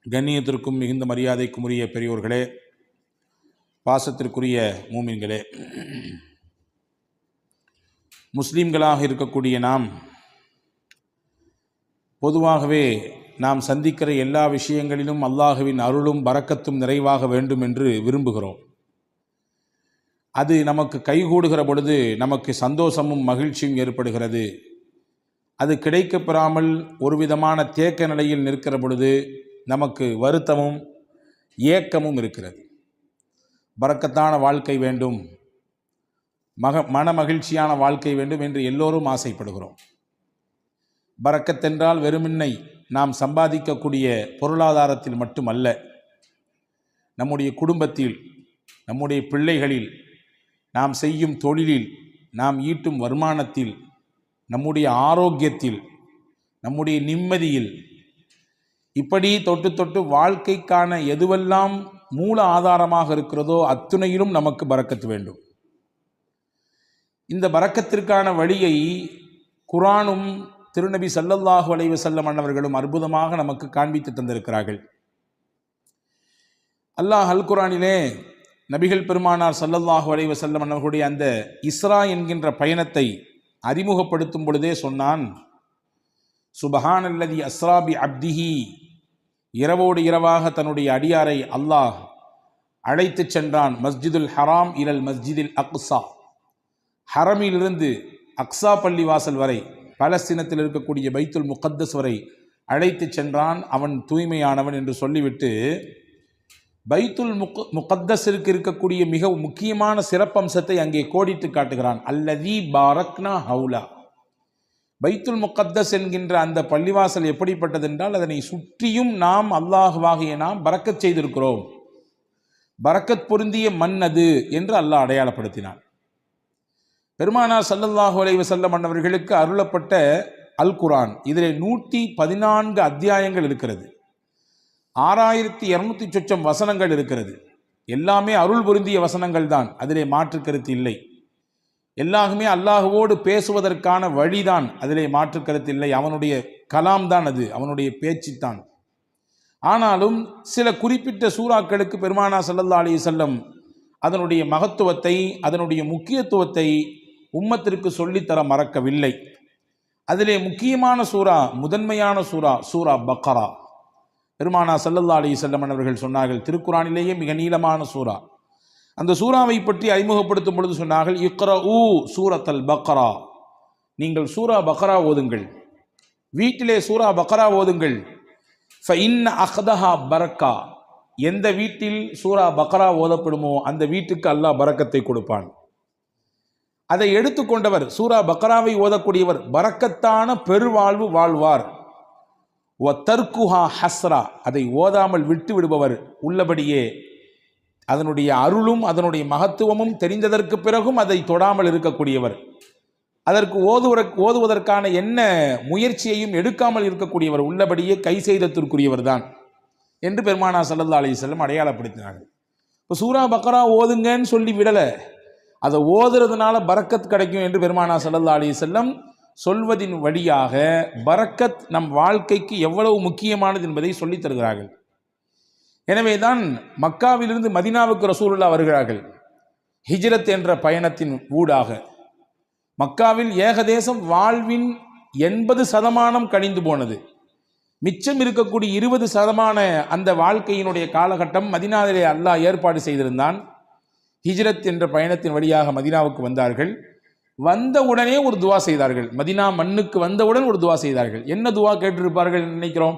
கண்ணியத்திற்கும் மிகுந்த மரியாதைக்கும் உரிய பெரியோர்களே, பாசத்திற்குரிய மூமின்களே, முஸ்லீம்களாக இருக்கக்கூடிய நாம் பொதுவாகவே நாம் சந்திக்கிற எல்லா விஷயங்களிலும் அல்லாஹுவின் அருளும் பரக்கத்தும் நிறைவாக வேண்டும் என்று விரும்புகிறோம். அது நமக்கு கைகூடுகிற பொழுது நமக்கு சந்தோஷமும் மகிழ்ச்சியும் ஏற்படுகிறது. அது கிடைக்கப்பெறாமல் ஒரு விதமான தேக்க நிலையில் நிற்கிற பொழுது நமக்கு வருத்தமும் ஏக்கமும் இருக்கிறது. பரக்கத்தான வாழ்க்கை வேண்டும், மன மகிழ்ச்சியான வாழ்க்கை வேண்டும் என்று எல்லோரும் ஆசைப்படுகிறோம். பரக்கத்தென்றால் வெறுமின்னை நாம் சம்பாதிக்கக்கூடிய பொருளாதாரத்தில் மட்டுமல்ல, நம்முடைய குடும்பத்தில், நம்முடைய பிள்ளைகளில், நாம் செய்யும் தொழிலில், நாம் ஈட்டும் வருமானத்தில், நம்முடைய ஆரோக்கியத்தில், நம்முடைய நிம்மதியில், இப்படி தொட்டு தொட்டு வாழ்க்கைக்கான எதுவெல்லாம் மூல ஆதாரமாக இருக்கிறதோ அத்துணையிலும் நமக்கு பரக்கத்து வேண்டும். இந்த பரக்கத்திற்கான வழியை குர்ஆனும் திருநபி ஸல்லல்லாஹு அலைஹி வஸல்லம் அன்னவர்களும் அற்புதமாக நமக்கு காண்பித்து தந்திருக்கிறார்கள். அல்லாஹ் அல் குர்ஆனிலே நபிகள் பெருமானார் ஸல்லல்லாஹு அலைஹி வஸல்லம் அன்னவர்களுடைய அந்த இஸ்ரா என்கின்ற பயணத்தை அறிமுகப்படுத்தும் பொழுதே சொன்னான், சுபஹானல்லதி அஸ்ரா பி அப்திஹி, இரவோடு இரவாக தன்னுடைய அடியாரை அல்லாஹ் அழைத்து சென்றான். மஸ்ஜிதுல் ஹராம் இலல் மஸ்ஜிதில் அக்ஸா, ஹரமிலிருந்து அக்ஸா பள்ளிவாசல் வரை, பாலஸ்தீனத்தில் இருக்கக்கூடிய பைத்துல் முகத்தஸ் வரை அழைத்து சென்றான். அவன் தூய்மையானவன் என்று சொல்லிவிட்டு பைத்துல் முகத்தஸிற்கு இருக்கக்கூடிய மிக முக்கியமான சிறப்பம்சத்தை அங்கே கோடிட்டு காட்டுகிறான். அல்லதி பாரக்னா ஹவுலா, பைத்துல் முகத்தஸ் என்கின்ற அந்த பள்ளிவாசல் எப்படிப்பட்டதென்றால் அதனை சுற்றியும் நாம் அல்லாஹ்வாகிய நாம் பரக்கத் செய்திருக்கிறோம். பரக்கத் பொருந்திய மண் அது என்று அல்லாஹ் அடையாளப்படுத்தினான். பெருமானார் ஸல்லல்லாஹு அலைஹி வஸல்லம் அன்னவர்களுக்கு அருளப்பட்ட அல் குர்ஆன், இதிலே 114 அத்தியாயங்கள் இருக்கிறது, 6200 சொச்சம் வசனங்கள் இருக்கிறது. எல்லாமே அருள் பொருந்திய வசனங்கள் தான், அதிலே மாற்று கருத்து இல்லை. எல்லாருமே அல்லாஹுவோடு பேசுவதற்கான வழிதான், அதிலே மாற்று கருத்து இல்லை. அவனுடைய கலாம் தான் அது, அவனுடைய பேச்சுத்தான். ஆனாலும் சில குறிப்பிட்ட சூறாக்களுக்கு பெருமானார் ஸல்லல்லாஹு அலைஹி வஸல்லம் அதனுடைய மகத்துவத்தை, அதனுடைய முக்கியத்துவத்தை உம்மத்திற்கு சொல்லித்தர மறக்கவில்லை. அதிலே முக்கியமான சூரா, முதன்மையான சூரா, சூரா பக்ரா. பெருமானார் ஸல்லல்லாஹு அலைஹி வஸல்லம் அவர்கள் சொன்னார்கள், திருக்குர்ஆனிலேயே மிக நீளமான சூரா. அந்த சூறாவை பற்றி அறிமுகப்படுத்தும் பொழுது சொன்னார்கள், இக்ரஊ சூரத்தல் பக்ரா, நீங்கள் சூரா பக்ரா ஓதுங்கள், வீட்டிலே சூரா பக்ரா ஓதுங்கள். ஃபஇன்ன அஹ்தஹா பரக்கா, எந்த வீட்டில் சூரா பக்ரா ஓதப்படுமோ அந்த வீட்டுக்கு அல்லாஹ் பரக்கத்தை கொடுப்பான். அதை எடுத்துக்கொண்டவர், சூரா பக்ராவை ஓதக்கூடியவர் பரக்கத்தான பெருவாழ்வு வாழ்வார். வ தர்குஹா ஹஸ்ரா, அதை ஓதாமல் விட்டு விடுபவர் உள்ளபடியே அதனுடைய அருளும் அதனுடைய மகத்துவமும் தெரிந்ததற்கு பிறகும் அதை தொடாமல் இருக்கக்கூடியவர், அதற்கு ஓதுவதற்கான என்ன முயற்சியையும் எடுக்காமல் இருக்கக்கூடியவர் உள்ளபடியே கை செய்தத்திற்குரியவர் தான் என்று பெருமானார் ஸல்லல்லாஹு அலைஹி வஸல்லம் அடையாளப்படுத்தினார்கள். இப்போ சூரா பக்ரா ஓதுங்கன்னு சொல்லி விடலை, அதை ஓதுறதுனால பரக்கத் கிடைக்கும் என்று பெருமானார் ஸல்லல்லாஹு அலைஹி வஸல்லம் சொல்வதின் வழியாக பரக்கத் நம் வாழ்க்கைக்கு எவ்வளவு முக்கியமானது என்பதை சொல்லித் தருகிறார்கள். எனவே தான் மக்காவிலிருந்து மதீனாவுக்கு ரசூலுல்லாஹ் வருகிறார்கள். ஹிஜ்ரத் என்ற பயணத்தின் ஊடாக மக்காவில் ஏகதேசம் வாழ்வின் 80% கழிந்து போனது. மிச்சம் இருக்கக்கூடிய 20% அந்த வாழ்க்கையினுடைய காலகட்டம் மதீனாவிலே அல்லாஹ் ஏற்பாடு செய்திருந்தான். ஹிஜ்ரத் என்ற பயணத்தின் வழியாக மதீனாவுக்கு வந்தார்கள். வந்த உடனே ஒரு துவா செய்தார்கள். மதீனா மண்ணுக்கு வந்தவுடன் ஒரு துவா செய்தார்கள். என்ன துவா கேட்டிருப்பார்கள் நினைக்கிறோம்?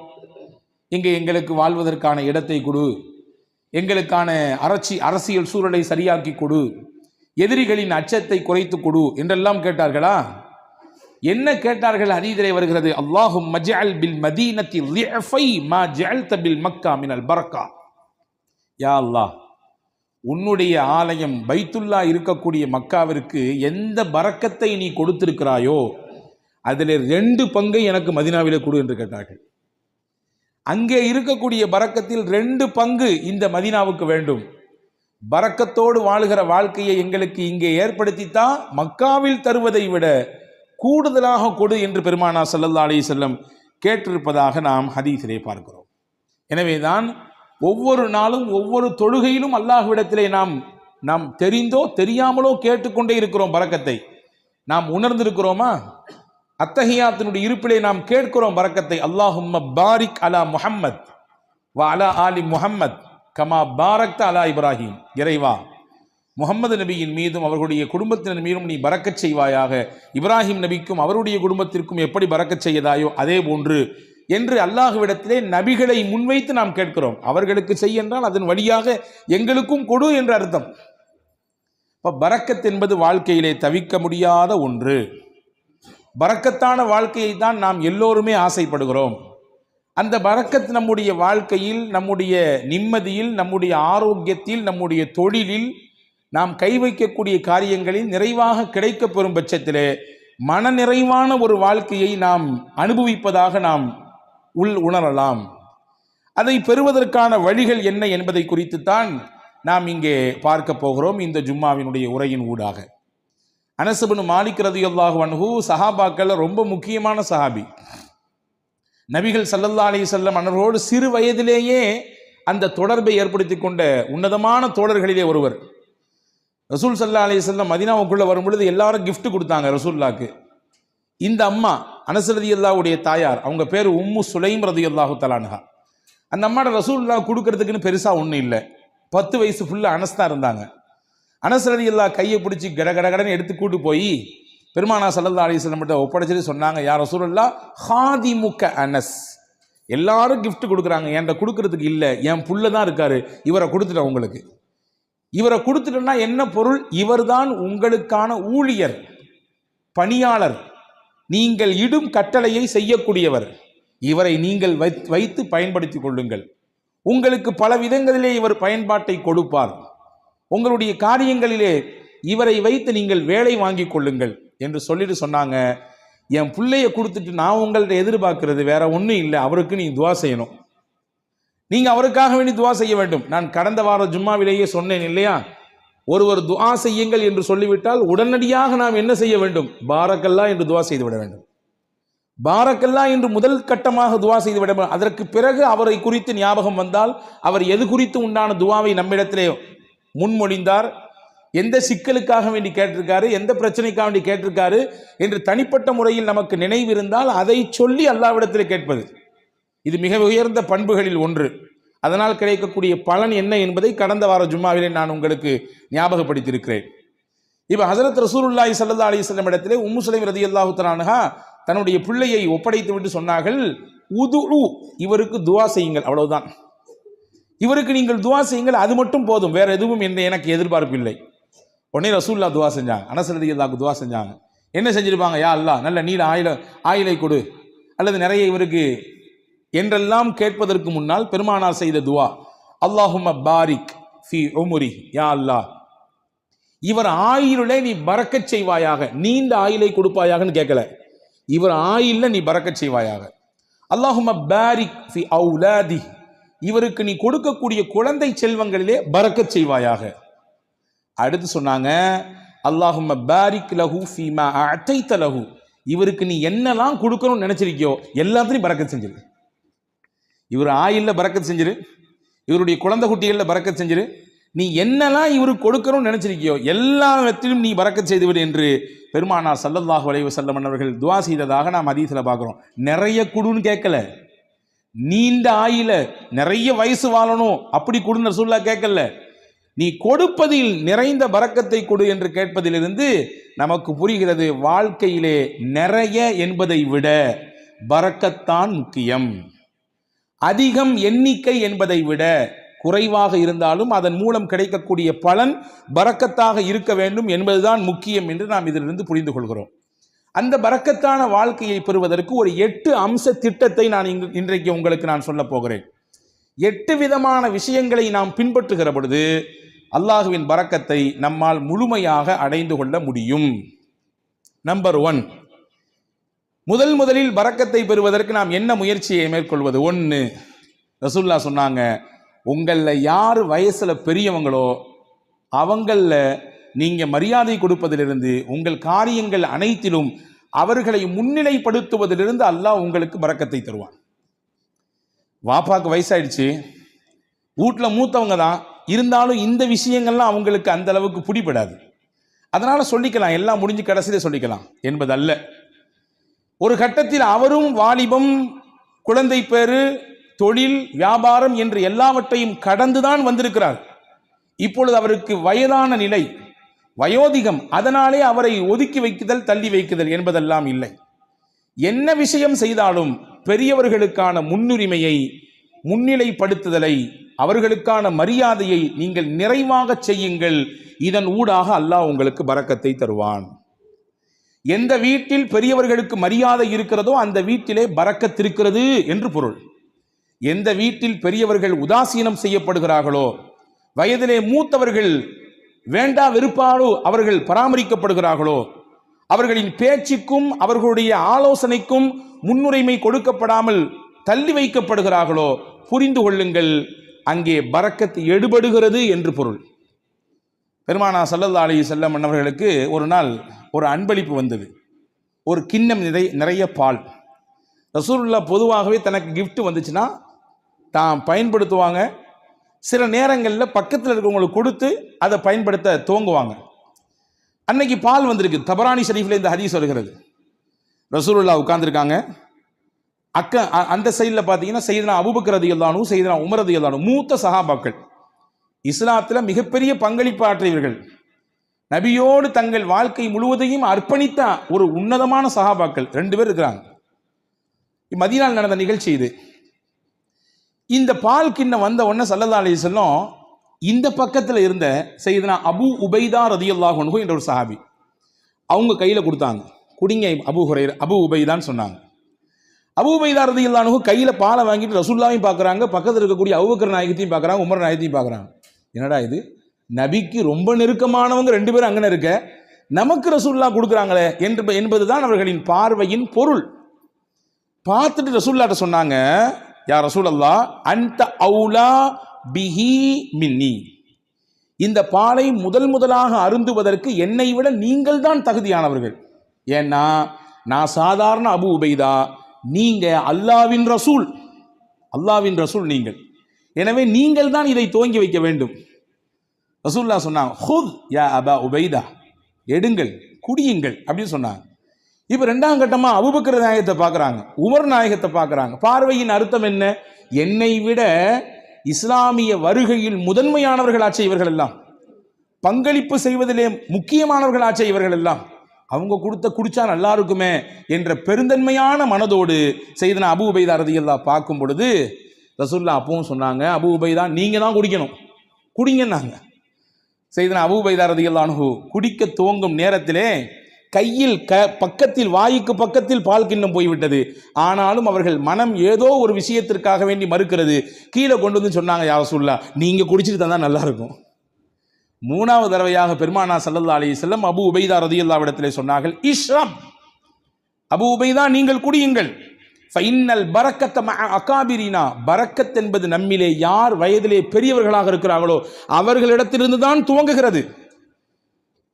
இங்கே எங்களுக்கு வாழ்வதற்கான இடத்தை கொடு, எங்களுக்கான அரசியல் சூழலை சரியாக்கி கொடு, எதிரிகளின் அச்சத்தை குறைத்து கொடு என்றெல்லாம் கேட்டார்களா? என்ன கேட்டார்கள்? ஹதீஸிலே வருகிறது, அல்லாஹும்ம ஜஅல் பில் மதீனத்தி லிஃபை மா ஜஅல்த பில் மக்கா மினல் பரக்கா. யா அல்லாஹ், உன்னுடைய ஆலயம் பைத்துல்லா இருக்கக்கூடிய மக்காவிற்கு எந்த பரக்கத்தை நீ கொடுத்திருக்கிறாயோ அதில் 2 பங்கை எனக்கு மதீனாவிலே கொடு என்று கேட்டார்கள். அங்கே இருக்கக்கூடிய பரக்கத்தில் 2 பங்கு இந்த மதீனாவுக்கு வேண்டும். பரக்கத்தோடு வாழுகிற வாழ்க்கையை எங்களுக்கு இங்கே ஏற்படுத்தித்தான் மக்காவில் தருவதை விட கூடுதலாக கொடு என்று பெருமானார் ஸல்லல்லாஹு அலைஹி வஸல்லம் கேட்டிருப்பதாக நாம் ஹதீஸிலே பார்க்கிறோம். எனவேதான் ஒவ்வொரு நாளும் ஒவ்வொரு தொழுகையிலும் அல்லாஹ்விடத்திலே நாம் தெரிந்தோ தெரியாமலோ கேட்டுக்கொண்டே இருக்கிறோம் பரக்கத்தை. நாம் உணர்ந்திருக்கிறோமா? அத்தஹியாத்தினுடைய இருப்பிலே நாம் கேட்கிறோம் பரக்கத்தை. அல்லாஹும்ம பாரிக் அலா முஹம்மத் வ அலா ஆலி முஹம்மத் கமா பாரக்த அலா இப்ராஹிம். இறைவா, முகமது நபியின் மீதும் அவர்களுடைய குடும்பத்தினர் மீதும் நீ பரக்கச் செய்வாயாக, இப்ராஹிம் நபிக்கும் அவருடைய குடும்பத்திற்கும் எப்படி பரக்கச் செய்யதாயோ அதே போன்று என்று அல்லாஹ்விடத்திலே நபிகளை முன்வைத்து நாம் கேட்கிறோம். அவர்களுக்கு செய் என்றால் அதன் வழியாக எங்களுக்கும் கொடு என்ற அர்த்தம். இப்போ பரக்கத் என்பது வாழ்க்கையிலே தவிர்க்க முடியாத ஒன்று. பரக்கத்தான வாழ்க்கையை தான் நாம் எல்லோருமே ஆசைப்படுகிறோம். அந்த பரக்கத் நம்முடைய வாழ்க்கையில், நம்முடைய நிம்மதியில், நம்முடைய ஆரோக்கியத்தில், நம்முடைய தொழிலில், நாம் கை வைக்கக்கூடிய காரியங்களில் நிறைவாக கிடைக்கப் பெறும் பட்சத்திலே மன நிறைவான ஒரு வாழ்க்கையை நாம் அனுபவிப்பதாக நாம் உணரலாம். அதை பெறுவதற்கான வழிகள் என்ன என்பதை குறித்துத்தான் நாம் இங்கே பார்க்க போகிறோம் இந்த ஜும்மாவினுடைய உரையின் ஊடாக. அனஸ் இப்னு மாலிக் ரலியல்லாஹு அன்ஹு சஹாபாக்கள் ரொம்ப முக்கியமான சஹாபி. நபிகள் ஸல்லல்லாஹு அலைஹி வஸல்லம் அவர்களோடு சிறு வயதிலேயே அந்த தொடர்பை ஏற்படுத்தி கொண்ட உன்னதமான தோழர்களிலே ஒருவர். ரசூல் ஸல்லல்லாஹு அலைஹி வஸல்லம் மதீனாவுக்குள்ள வரும்பொழுது எல்லாரும் கிஃப்ட் கொடுத்தாங்க ரசூலுல்லாஹ்க்கு. இந்த அம்மா அனஸ் ரலியல்லாஹுடைய தாயார், அவங்க பேர் உம்மு சுலைம் ரலியல்லாஹு தஆலா அன்ஹா. அந்த அம்மாட ரசூலுல்லாஹ் கொடுக்கறதுக்குன்னு பெருசா ஒன்றும் இல்லை. 10 வயசு ஃபுல்லாக அனஸ் தான் இருந்தாங்க. அனஸ் ரலியல்லாஹு கையை பிடிச்சி கடகடன்னு எடுத்து கூட்டு போய் பெருமானா ஸல்லல்லாஹு அலைஹி வஸல்லம் கிட்ட ஒப்படைச்சிட்டு சொன்னாங்க, யா ரசூலுல்லாஹ் ஹாதிமுக்க அனஸ். எல்லாரும் கிஃப்ட் கொடுக்குறாங்க, என்கிட்ட கொடுக்கறதுக்கு இல்லை, என் புள்ள தான் இருக்காரு, இவரை கொடுத்துட்டேன் உங்களுக்கு. இவரை கொடுத்துட்டோம்னா என்ன பொருள்? இவர்தான் உங்களுக்கான ஊழியர், பணியாளர், நீங்கள் இடும் கட்டளையை செய்யக்கூடியவர். இவரை நீங்கள் வைத்து பயன்படுத்திக் கொள்ளுங்கள். உங்களுக்கு பல விதங்களிலே இவர் பயன்பாட்டை கொடுப்பார். உங்களுடைய காரியங்களிலே இவரை வைத்து நீங்கள் வேலை வாங்கி கொள்ளுங்கள் என்று சொல்லிட்டு சொன்னாங்க. என் பிள்ளைய கொடுத்துட்டு நான் உங்கள்ட்ட எதிர்பார்க்கிறது வேற ஒன்றும் இல்லை, அவருக்கு நீ துவா செய்யணும், நீங்க அவருக்காக வேண்டி துவா செய்ய வேண்டும். நான் கடந்த வார ஜும்மாவிலேயே சொன்னேன் இல்லையா, ஒருவர் துவா செய்யுங்கள் என்று சொல்லிவிட்டால் உடனடியாக நாம் என்ன செய்ய வேண்டும்? பாரக்கல்லா என்று துவா செய்து விட வேண்டும். பாரக்கல்லா என்று முதல் கட்டமாக துவா செய்து விட வேண்டும். அதற்கு பிறகு அவரை குறித்து ஞாபகம் வந்தால், அவர் எது குறித்து உண்டான துவாவை நம்மிடத்திலே முன்மொழிந்தார், எந்த சிக்கலுக்காக வேண்டி கேட்டிருக்காரு, எந்த பிரச்சனைக்காக வேண்டி கேட்டிருக்காரு என்று தனிப்பட்ட முறையில் நமக்கு நினைவு இருந்தால் அதை சொல்லி அல்லாஹ்விடத்தில் கேட்பது, இது மிக உயர்ந்த பண்புகளில் ஒன்று. அதனால் கிடைக்கக்கூடிய பலன் என்ன என்பதை கடந்த வார ஜும்மாவிலே நான் உங்களுக்கு ஞாபகப்படுத்தியிருக்கிறேன். இப்போ ஹஸரத் ரசூலுல்லாஹி ஸல்லல்லாஹு அலைஹி வஸல்லம் இடத்திலே உம்மு சுலைம் ரலியல்லாஹு தஆலா அன்ஹா தன்னுடைய பிள்ளையை ஒப்படைத்து விட்டு சொன்னார்கள், உதுஉ, இவருக்கு துவா செய்யுங்கள், அவ்வளவுதான், இவருக்கு நீங்கள் துவா செய்யுங்கள், அது மட்டும் போதும், வேற எதுவும் எனக்கு எதிர்பார்ப்பு இல்லை. உடனே ரசூலுல்லாஹ் துவா செஞ்சாங்க, அனஸ் ரலியல்லாஹு துவா செஞ்சாங்க. என்ன செஞ்சிருப்பாங்க? யா அல்லாஹ் நல்ல நீல ஆயிலை கொடு, அல்லது நிறைய இவருக்கு என்றெல்லாம் கேட்பதற்கு முன்னால் பெருமானார் செய்த துவா, அல்லாஹும்ம பாரிக் ஃபி உம்ரி, யா அல்லாஹ் இவர் ஆயிலே நீ பரக்கச் செய்வாயாக, நீண்ட ஆயிலை கொடுப்பாயாகன்னு கேட்கல, இவர் ஆயில்ல நீ பரக்கச் செய்வாயாக. அல்லாஹும்ம பாரிக் ஃபி அவுலாதி, இவருக்கு நீ கொடுக்கக்கூடிய குழந்தை செல்வங்களிலே பரக்கச் செய்வாயாக. அடுத்து சொன்னாங்க, அல்லாஹும்ம பாரிக் லஹு ஃபீமா அதைத லஹு, இவருக்கு நீ என்னெல்லாம் கொடுக்கணும்னு நினைச்சிருக்கியோ எல்லாத்தையும் பரக்கத் செஞ்சிரு. இவர் ஆயில்ல பரக்கத் செஞ்சிரு, இவருடைய குழந்தை குட்டிகளில் பரக்கத் செஞ்சிரு, நீ என்னெல்லாம் இவருக்கு கொடுக்கணும்னு நினைச்சிருக்கியோ எல்லாத்திலும் நீ பரக்கத் செய்துவிடு என்று பெருமானார் ஸல்லல்லாஹு அலைஹி வஸல்லம் அவர்கள் துஆ செய்ததாக நாம் ஹதீஸில் பார்க்குறோம். நிறைய குடுன்னு கேட்கல, நீண்ட ஆயில நிறைய வயசு வாழணும் அப்படி கொடுன்னு ரசூலுல்லாஹ் கேட்கல, நீ கொடுப்பதில் நிறைந்த பரக்கத்தை கொடு என்று கேட்பதிலிருந்து நமக்கு புரிகிறது, வாழ்க்கையிலே நிறைய என்பதை விட பரக்கத்தான் முக்கியம். அதிகம் எண்ணிக்கை என்பதை விட குறைவாக இருந்தாலும் அதன் மூலம் கிடைக்கக்கூடிய பலன் பரக்கத்தாக இருக்க வேண்டும் என்பதுதான் முக்கியம் என்று நாம் இதிலிருந்து புரிந்து கொள்கிறோம். அந்த பரக்கத்தான வாழ்க்கையை பெறுவதற்கு ஒரு 8 அம்ச திட்டத்தை நான் இன்றைக்கு உங்களுக்கு நான் சொல்ல போகிறேன். 8 விதமான விஷயங்களை நாம் பின்பற்றுகிற பொழுது அல்லாஹுவின் பரக்கத்தை நம்மால் முழுமையாக அடைந்து கொள்ள முடியும். நம்பர் 1, முதலில் பரக்கத்தை பெறுவதற்கு நாம் என்ன முயற்சியை மேற்கொள்வது? 1, ரசூலுல்லாஹ் சொன்னாங்க, உங்களில் யார் வயசுல பெரியவங்களோ அவங்களில் நீங்க மரியாதை கொடுப்பதிலிருந்து, உங்கள் காரியங்கள் அனைத்திலும் அவர்களை முன்னிலைப்படுத்துவதிலிருந்து அல்லாஹ் உங்களுக்கு பரக்கத்தை தருவான். வாப்பாக்கு வயசாயிடுச்சு, வீட்டில் மூத்தவங்க தான், இருந்தாலும் இந்த விஷயங்கள்லாம் அவங்களுக்கு அந்த அளவுக்கு பிடிபடாது. அதனால சொல்லிக்கலாம், எல்லாம் முடிஞ்சு கடைசியிலே சொல்லிக்கலாம் என்பதல்ல. ஒரு கட்டத்தில் அவரும் வாலிபம், குழந்தை பேரு, தொழில், வியாபாரம் என்று எல்லாவற்றையும் கடந்துதான் வந்திருக்கிறார். இப்பொழுது அவருக்கு வயதான நிலை, வயோதிகம். அதனாலே அவரை ஒதுக்கி வைக்குதல், தள்ளி வைக்குதல் என்பதெல்லாம் இல்லை. என்ன விஷயம் செய்தாலும் பெரியவர்களுக்கான முன்னுரிமையை, முன்னிலைப்படுத்துதலை, அவர்களுக்கான மரியாதையை நீங்கள் நிறைவாக செய்யுங்கள். இதன் ஊடாக அல்லாஹ் உங்களுக்கு பரக்கத்தை தருவான். எந்த வீட்டில் பெரியவர்களுக்கு மரியாதை இருக்கிறதோ அந்த வீட்டிலே பரக்கத் இருக்கிறது என்று பொருள். எந்த வீட்டில் பெரியவர்கள் உதாசீனம் செய்யப்படுகிறார்களோ, வயதிலே மூத்தவர்கள் வேண்டா வெறுப்பாலோ அவர்கள் பராமரிக்கப்படுகிறார்களோ, அவர்களின் பேச்சுக்கும் அவர்களுடைய ஆலோசனைக்கும் முன்னுரிமை கொடுக்கப்படாமல் தள்ளி வைக்கப்படுகிறார்களோ, புரிந்து கொள்ளுங்கள், அங்கே பரக்கத் எடுபடுகிறது என்று பொருள். பெருமானா ஸல்லல்லாஹு அலைஹி வஸல்லம் அவர்களுக்கு ஒரு நாள் ஒரு அன்பளிப்பு வந்தது. ஒரு கிண்ணம் நிறைய பால். ரசூலுல்லாஹ் பொதுவாகவே தனக்கு கிஃப்ட் வந்துச்சுன்னா தான் பயன்படுத்துவாங்க. சில நேரங்களில் பக்கத்தில் இருக்கிறவங்களுக்கு கொடுத்து அதை பயன்படுத்த துவங்குவாங்க. அன்னைக்கு பால் வந்திருக்கு. தபரானி ஷரீஃபில் இந்த ஹதீஸ் வருகிறது. ரசூலுல்லாஹ் உட்கார்ந்துருக்காங்க. அந்த சைடில் பார்த்தீங்கன்னா சையதுனா அபூபக்கர் ரலியல்லாஹு அன்ஹு, சையதுனா உமர் ரலியல்லாஹு அன்ஹு, மூத்த சஹாபாக்கள், இஸ்லாத்தில் மிகப்பெரிய பங்களிப்பு ஆற்றியவர்கள், நபியோடு தங்கள் வாழ்க்கை முழுவதையும் அர்ப்பணித்த ஒரு உன்னதமான சஹாபாக்கள் 2 பேர் இருக்கிறாங்க. மதீனாவில் நடந்த நிகழ்ச்சி இது. இந்த பால் கிண்ணம் வந்த உடனே ஸல்லல்லாஹு அலைஹி வஸல்லம் இந்த பக்கத்தில் இருந்த சையதுனா அபூ உபைதா ரலியல்லாஹு அன்ஹு என்ற ஒரு சஹாபி, அவங்க கையில் கொடுத்தாங்க. குடிங்க அபூ உபைதான்னு சொன்னாங்க. அபூ உபைதா ரலியல்லாஹு அன்ஹு கையில் பாலை வாங்கிட்டு ரசூலுல்லாஹையும் பார்க்குறாங்க, பக்கத்தில் இருக்கக்கூடிய அபூபக்கர் நாயகத்தையும் பார்க்குறாங்க, உமர் நாயகத்தையும் பார்க்குறாங்க. என்னடா இது, நபிக்கு ரொம்ப நெருக்கமானவங்க 2 பேரும் அங்கே இருக்க, நமக்கு ரசூலுல்லாஹ் கொடுக்குறாங்களே என்பதுதான் அவர்களின் பார்வையின் பொருள். பார்த்துட்டு ரசூலுல்லாஹ்ட்ட சொன்னாங்க, யா ரசூலல்லாஹ் அன்த அவுலா பிஹி மின்னி, இந்த பாலை முதலாக அருந்துவதற்கு என்னை விட நீங்கள் தான் தகுதியானவர்கள். ஏன்னா நான் சாதாரண அபூ உபைதா, நீங்க அல்லாஹ்வின் ரசூல் நீங்கள். எனவே நீங்கள் தான் இதை துவங்கி வைக்க வேண்டும். ரசூலுல்லாஹ் சொன்னாங்க, ஹுத் யா அபா உபைதா, எடுங்கள், குடியுங்கள் அப்படின்னு சொன்னாங்க. இப்போ 2ஆம் கட்டமா அபூபக்கர் நாயகத்தை பார்க்குறாங்க, உமர் நாயகத்தை பார்க்குறாங்க. பார்வையின் அர்த்தம் என்ன? என்னை விட இஸ்லாமிய வருகையில் முதன்மையானவர்களாச்சே இவர்கள் எல்லாம், பங்களிப்பு செய்வதிலே முக்கியமானவர்களாச்சே இவர்கள் எல்லாம், அவங்க குடிச்சா நல்லா இருக்குமே என்ற பெருந்தன்மையான மனதோடு சையதுனா அபூ உபைதா ரலியல்லாஹு பார்க்கும் பொழுது ரசூலுல்லாஹ் அப்பவும் சொன்னாங்க, அபூ உபைதா நீங்க தான் குடிக்கணும், குடிங்கன்னாங்க. சையதுனா அபூ உபைதா ரலியல்லாஹு அன்ஹு குடிக்க துவங்கும் நேரத்திலே கையில் பக்கத்தில், வாய்க்கு பக்கத்தில் பால் கிண்ணம் போய்விட்டது. ஆனாலும் அவர்கள் மனம் ஏதோ ஒரு விஷயத்திற்காக வேண்டி மறுக்கிறது. கீழே கொண்டு வந்து சொன்னாங்க, யா ரசூலுல்லாஹ் நீங்க குடிச்சிட்டு தந்தா நல்லா இருக்கும். 3வது தடவையாக பெருமானா ஸல்லல்லாஹு அலைஹி வஸல்லம் அபூ உபைதா ரலியல்லாஹு இடத்திலே சொன்னார்கள், இஷ்ரப், அபூ உபைதா நீங்கள் குடியுங்கள். ஃபைன்னல் பரக்கத்த மஅ அகாபிரினா, பரக்கத் என்பது நம்மிலே யார் வயதிலே பெரியவர்களாக இருக்கிறார்களோ அவர்களிடத்திலிருந்து தான் துவங்குகிறது.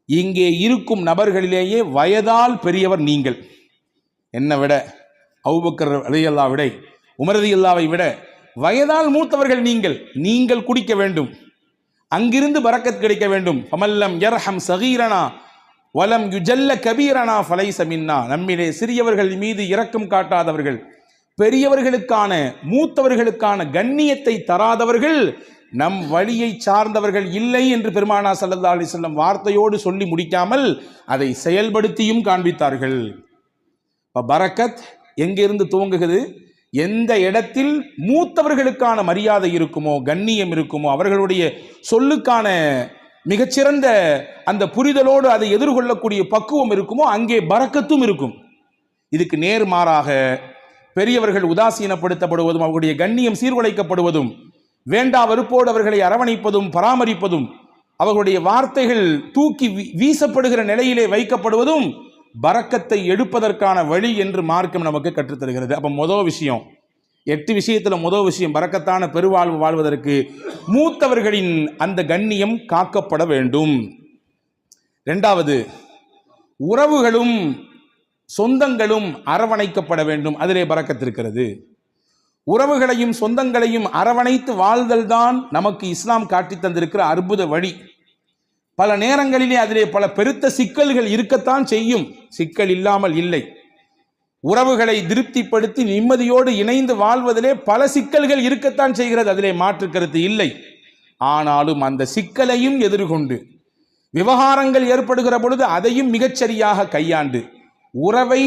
இங்கே இருக்கும் நபர்களிலேயே வயதால் பெரியவர் நீங்கள். என்னை விட, அபூபக்கர் ரலியல்லாஹு விட, உமர் ரலியல்லாஹை விட வயதால் மூத்தவர்கள் நீங்கள் குடிக்க வேண்டும். அங்கிருந்து பரக்கத் கிடைக்க வேண்டும். ஃபமல்லம் யர்ஹம் சகீரனா வலம் யுஜல்ல கபீரனா ஃபலைஸ மின்னா, நம்மிலே சிறியவர்கள் மீது இரக்கம் காட்டாதவர்கள், பெரியவர்களுக்கான மூத்தவர்களுக்கான கண்ணியத்தை தராதவர்கள் நம் வழியை சார்ந்தவர்கள் இல்லை என்று பெருமானா ஸல்லல்லாஹு அலைஹி வஸல்லம் வார்த்தையோடு சொல்லி முடிக்காமல் அதை செயல்படுத்தியும் காண்பித்தார்கள். பரக்கத் எங்கிருந்து துவங்குகிறது? எந்த இடத்தில் மூத்தவர்களுக்கான மரியாதை இருக்குமோ, கண்ணியம் இருக்குமோ, அவர்களுடைய சொல்லுக்கான மிகச்சிறந்த அந்த புரிதலோடு அதை எதிர்கொள்ளக்கூடிய பக்குவம் இருக்குமோ, அங்கே பரக்கத்தும் இருக்கும். இதுக்கு நேர்மாறாக பெரியவர்கள் உதாசீனப்படுத்தப்படுவதும், அவர்களுடைய கண்ணியம் சீர்குலைக்கப்படுவதும், வேண்டா வெறுப்போடு அவர்களை அரவணைப்பதும் பராமரிப்பதும், அவர்களுடைய வார்த்தைகள் தூக்கி வீசப்படுகிற நிலையிலே வைக்கப்படுவதும் பரக்கத்தை எடுப்பதற்கான வழி என்று மார்க்கம் நமக்கு கற்றுத்தருகிறது. அப்போ முதல் விஷயம், 8 விஷயத்தில் முதல் விஷயம், பரக்கத்தான பெருவாழ்வு வாழ்வதற்கு மூத்தவர்களின் அந்த கண்ணியம் காக்கப்பட வேண்டும். 2வது, உறவுகளும் சொந்தங்களும் அரவணைக்கப்பட வேண்டும். அதிலே பரக்கத் இருக்கிறது. உறவுகளையும் சொந்தங்களையும் அரவணைத்து வாழ்தல் தான் நமக்கு இஸ்லாம் காட்டி தந்திருக்கிற அற்புத வழி. பல நேரங்களிலே அதிலே பல பெருத்த சிக்கல்கள் இருக்கத்தான் செய்யும், சிக்கல் இல்லாமல் இல்லை. உறவுகளை திருப்திப்படுத்தி நிம்மதியோடு இணைந்து வாழ்வதிலே பல சிக்கல்கள் இருக்கத்தான் செய்கிறது, அதிலே மாற்று கருத்து இல்லை. ஆனாலும் அந்த சிக்கலையும் எதிர்கொண்டு விவகாரங்கள் ஏற்படுகிற பொழுது அதையும் மிகச்சரியாக கையாண்டு உறவை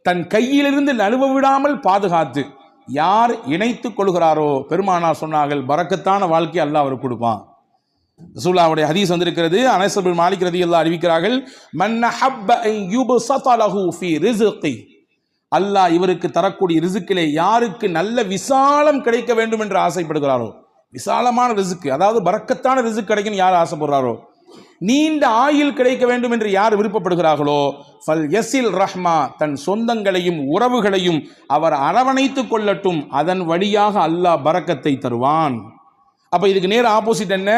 தன் கையிலிருந்து நழுவ விடாமல் பாதுகாத்து யார் இணைத்துக் கொள்கிறாரோ பெருமானார் சொன்னார்கள், பரக்கத்தான வாழ்க்கை அல்லாஹ் அவருக்கு கொடுப்பான். ரசூலுல்லாஹ்வுடைய ஹதீஸ் வந்திருக்கிறது. அனஸ் பின் மாலிக் ரலியல்லாஹு அறிவிக்கிறார்கள், மன் ஹப்ப அன் யுபஸத லஹு ஃபீ ரிஸ்கி, அல்லாஹ் இவருக்கு தரக்கூடிய ரிஸ்கிலே யாருக்கு நல்ல விசாலம் கிடைக்க வேண்டும் என்று ஆசைப்படுகிறாரோ, விசாலமான ரிஸ்க், அதாவது பரக்கத்தான ரிஸ்க் கிடைக்கும் யார் ஆசைப்படுறாரோ, நீண்ட ஆயுள் கிடைக்க வேண்டும் என்று யார் விருப்பப்படுகிறார்களோ, ஃபல் யஸில் ரஹ்மா, தன் சொந்தங்களையும் உறவுகளையும் அவர் அரவணைத்துக் கொள்ளட்டும், அதன் வழியாக அல்லாஹ் பரக்கத்தை தருவான். அப்ப இதுக்கு நேர் ஆப்போசிட் என்ன?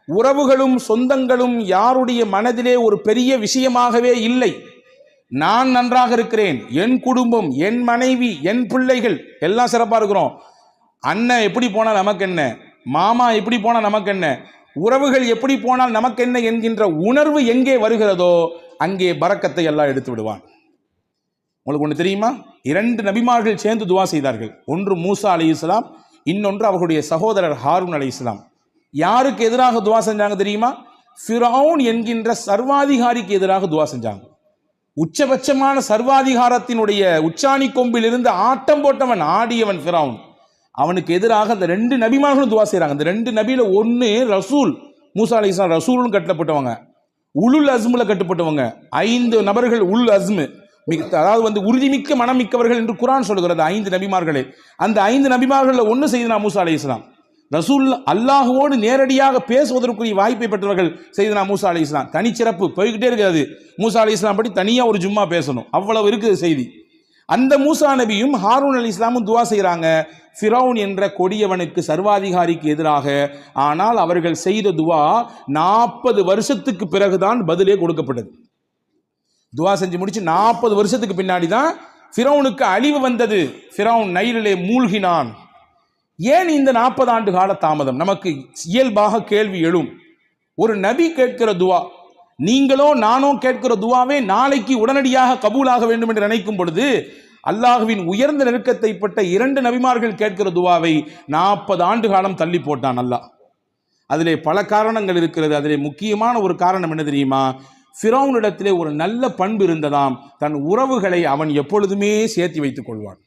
உறவுகளும் சொந்தங்களும் யாருடைய மனதிலே ஒரு பெரிய விஷயமாகவே இல்லை. நான் நன்றாக இருக்கிறேன், என் குடும்பம், என் மனைவி, என் பிள்ளைகள் எல்லாம் சிறப்பா இருக்கிறோம், அண்ணன் எப்படி போனால் நமக்கு என்ன, மாமா எப்படி போனால் நமக்கு என்ன, உறவுகள் எப்படி போனால் நமக்கு என்ன என்கின்ற உணர்வு எங்கே வருகிறதோ அங்கே பரக்கத்தை எல்லாம் எடுத்து விடுவான். உங்களுக்கு ஒன்று தெரியுமா? 2 நபிமார்கள் சேர்ந்து துவா செய்தார்கள். ஒன்று மூசா அலைஹிஸ்ஸலாம், இன்னொன்று அவர்களுடைய சகோதரர் ஹாரூன் அலைஹிஸ்ஸலாம். யாருக்கு எதிராக துவா செஞ்சாங்க தெரியுமா? ஃபிரௌன் என்கின்ற சர்வாதிகாரிக்கு எதிராக துவா செஞ்சாங்க. உச்சபட்சமான சர்வாதிகாரத்தினுடைய உச்சாணி கொம்பில் இருந்து ஆட்டம் போட்டவன், ஆடியவன் ஃபிரௌன். அவனுக்கு எதிராக அந்த 2 நபிமார்களும் துவா செய்கிறாங்க. அந்த 2 நபியில ஒன்று ரசூல், மூசா அலைஹிஸ்ஸலாம் ரசூல்னு கட்டப்பட்டவங்க, உலுல் அஸ்முல கட்டுப்பட்டவங்க. 5 நபர்கள் உல் அஸ்மு, அதாவது உறுதிமிக்க மனமிக்கவர்கள் என்று குர்ஆன் சொல்கிறது 5 நபிமார்களே. அந்த 5 நபிமார்கள் ஒன்று செய்தனா மூசா அலைஹிஸ்ஸலாம். ரசூல் அல்லாஹுவோடு நேரடியாக பேசுவதற்குரிய வாய்ப்பை பெற்றவர்கள் செய்தனா மூசா அலைஹிஸ்ஸலாம். தனிச்சிறப்பு போய்கிட்டே இருக்கிறது. மூசா அலைஹிஸ்ஸலாம் பற்றி தனியா ஒரு ஜும்மா பேசணும், அவ்வளவு இருக்குது செய்தி. அந்த மூசா நபியும் ஹாரூன் அலைஹிஸ்ஸலாமும் துவா செய்கிறாங்க ஃபிரௌன் என்ற கொடியவனுக்கு, சர்வாதிகாரிக்கு எதிராக. ஆனால் அவர்கள் செய்த துவா 40 வருஷத்துக்கு பிறகுதான் பதிலே கொடுக்கப்பட்டது. துவா செஞ்சு முடிச்சு 40 வருஷத்துக்கு பின்னாடி தான் ஃபிரௌனுக்கு அழிவு வந்தது. ஃபிரௌன் நைலிலே மூழ்கினான். ஏன் இந்த 40 ஆண்டு கால தாமதம்? நமக்கு இயல்பாக கேள்வி எழும். ஒரு நபி கேட்கிற துவா, நீங்களோ நானோ கேட்கிற துவாவே நாளைக்கு உடனடியாக கபூலாக வேண்டும் என்று நினைக்கும் பொழுது, அல்லாஹுவின் உயர்ந்த நெருக்கத்தை பட்ட 2 நபிமார்கள் கேட்கிற துவாவை 40 ஆண்டு காலம் தள்ளி போட்டான் அல்லாஹ். அதிலே பல காரணங்கள் இருக்கிறது. அதிலே முக்கியமான ஒரு காரணம் என்ன தெரியுமா? ஃபிரௌனிடத்திலே ஒரு நல்ல பண்பு இருந்ததாம். தன் உறவுகளை அவன் எப்பொழுதுமே சேர்த்து வைத்துக் கொள்வான்.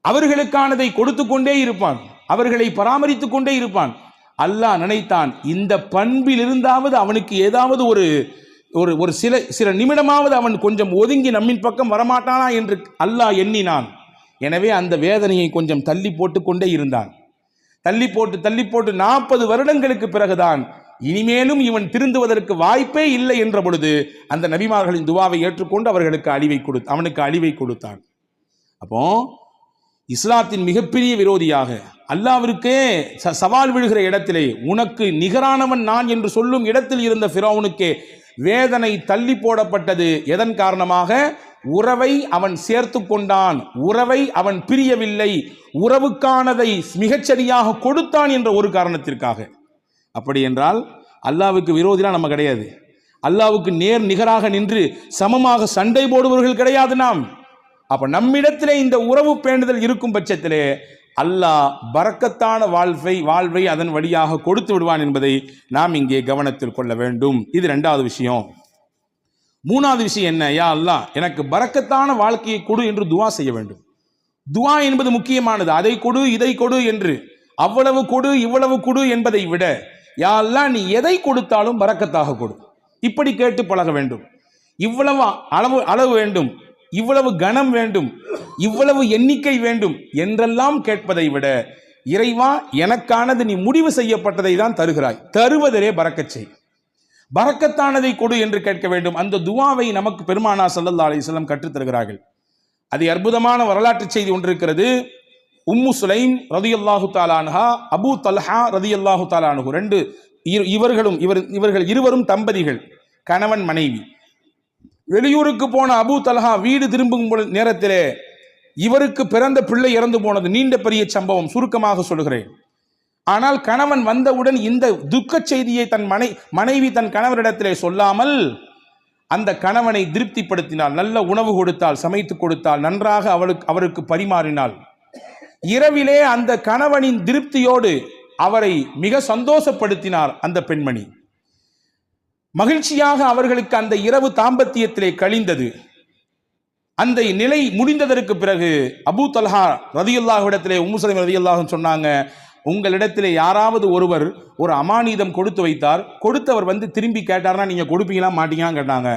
அவர்களுக்கானதை கொடுத்து கொண்டே இருப்பான், அவர்களை பராமரித்துக் கொண்டே இருப்பான். அல்லாஹ் நினைத்தான், இந்த பண்பில் இருந்தாவது அவனுக்கு ஏதாவது ஒரு சில நிமிடமாவது அவன் கொஞ்சம் ஒதுங்கி நம்மின் பக்கம் வரமாட்டானா என்று அல்லாஹ் எண்ணினான். எனவே அந்த வேதனையை கொஞ்சம் தள்ளி போட்டு கொண்டே இருந்தான். தள்ளி போட்டு 40 வருடங்களுக்கு பிறகுதான் இனிமேலும் இவன் திருந்துவதற்கு வாய்ப்பே இல்லை என்ற பொழுது அந்த நபிமார்களின் துவாவை ஏற்றுக்கொண்டு அவனுக்கு அழிவை கொடுத்தான். அப்போ இஸ்லாத்தின் மிகப்பெரிய விரோதியாக, அல்லாஹ்விற்கே சவால் விழுகிற இடத்திலே, உனக்கு நிகரானவன் நான் என்று சொல்லும் இடத்தில் இருந்த ஃபிரௌனுக்கே வேதனை தள்ளி போடப்பட்டது. எதன் காரணமாக? உறவை அவன் சேர்த்து கொண்டான், உறவை அவன் பிரியவில்லை, உறவுக்கானதை மிகச்சரியாக கொடுத்தான் என்ற ஒரு காரணத்திற்காக. அப்படி என்றால் அல்லாஹ்வுக்கு விரோதிலாம் நம்ம கிடையாது. அல்லாஹ்வுக்கு நேர் நிகராக நின்று சமமாக சண்டை போடுபவர்கள் கிடையாது நாம். அப்ப நம்மிடத்திலே இந்த உறவு பேணுதல் இருக்கும் பட்சத்திலே அல்லாஹ் பரக்கத்தான வாழ்வை அதன் வழியாக கொடுத்து விடுவான் என்பதை நாம் இங்கே கவனத்தில் கொள்ள வேண்டும். இது 2வது விஷயம். 3வது விஷயம் என்ன? யா அல்லாஹ் எனக்கு பரக்கத்தான வாழ்க்கையை கொடு என்று துவா செய்ய வேண்டும். துவா என்பது முக்கியமானது. அதை கொடு, இதை கொடு என்று, அவ்வளவு கொடு இவ்வளவு கொடு என்பதை விட, யா அல்லாஹ் நீ எதை கொடுத்தாலும் பரக்கத்தாக கொடு, இப்படி கேட்டு பழக வேண்டும். இவ்வளவு அளவு வேண்டும், இவ்வளவு கணம் வேண்டும், இவ்வளவு எண்ணிக்கை வேண்டும் என்றெல்லாம் கேட்பதை விட, இறைவா எனக்கானது நீ முடிவு செய்யப்பட்டதை தான் தருகிறாய், தருவதிலே பரக்கத் செய், பரக்கத்தானதை கொடு என்று கேட்க வேண்டும். அந்த துவாவை நமக்கு பெருமானார் ஸல்லல்லாஹு அலைஹி வஸல்லம் கற்றுத் தருகிறார்கள். அது அற்புதமான வரலாற்று செய்தி ஒன்று இருக்கிறது. உம்மு சுலைம் ரலியல்லாஹு தஆலா அன்ஹா, அபூ தல்ஹா ரலியல்லாஹு தஆலா அன்ஹு, இவர்கள் இருவரும் தம்பதிகள், கணவன் மனைவி. வெளியூருக்கு போன அபூ தல்ஹா வீடு திரும்பும் நேரத்திலே இவருக்கு பிறந்த பிள்ளை இறந்து போனது நீண்ட பெரிய சம்பவம், சுருக்கமாக சொல்கிறேன். ஆனால் கணவன் வந்தவுடன் இந்த துக்க செய்தியை தன் மனைவி தன் கணவரிடத்திலே சொல்லாமல் அந்த கணவனை திருப்திப்படுத்தினாள், நல்ல உணவு கொடுத்தால், சமைத்து கொடுத்தால், நன்றாக அவருக்கு பரிமாறினாள். இரவிலே அந்த கணவனின் திருப்தியோடு அவரை மிக சந்தோஷப்படுத்தினார் அந்த பெண்மணி. மகிழ்ச்சியாக அவர்களுக்கு அந்த இரவு தாம்பத்தியத்திலே கழிந்தது. அந்த நிலை முடிந்ததற்கு பிறகு அபூ தல்ஹா ரலியல்லாஹு இடத்திலே உம்மு சலமா ரலியல்லாஹு சொன்னாங்க, உங்களிடத்திலே யாராவது ஒருவர் ஒரு அமானிதம் கொடுத்து வைத்தார், கொடுத்தவர் வந்து திரும்பி கேட்டார்னா நீங்க கொடுப்பீங்களா மாட்டீங்களான்னு கேட்டாங்க.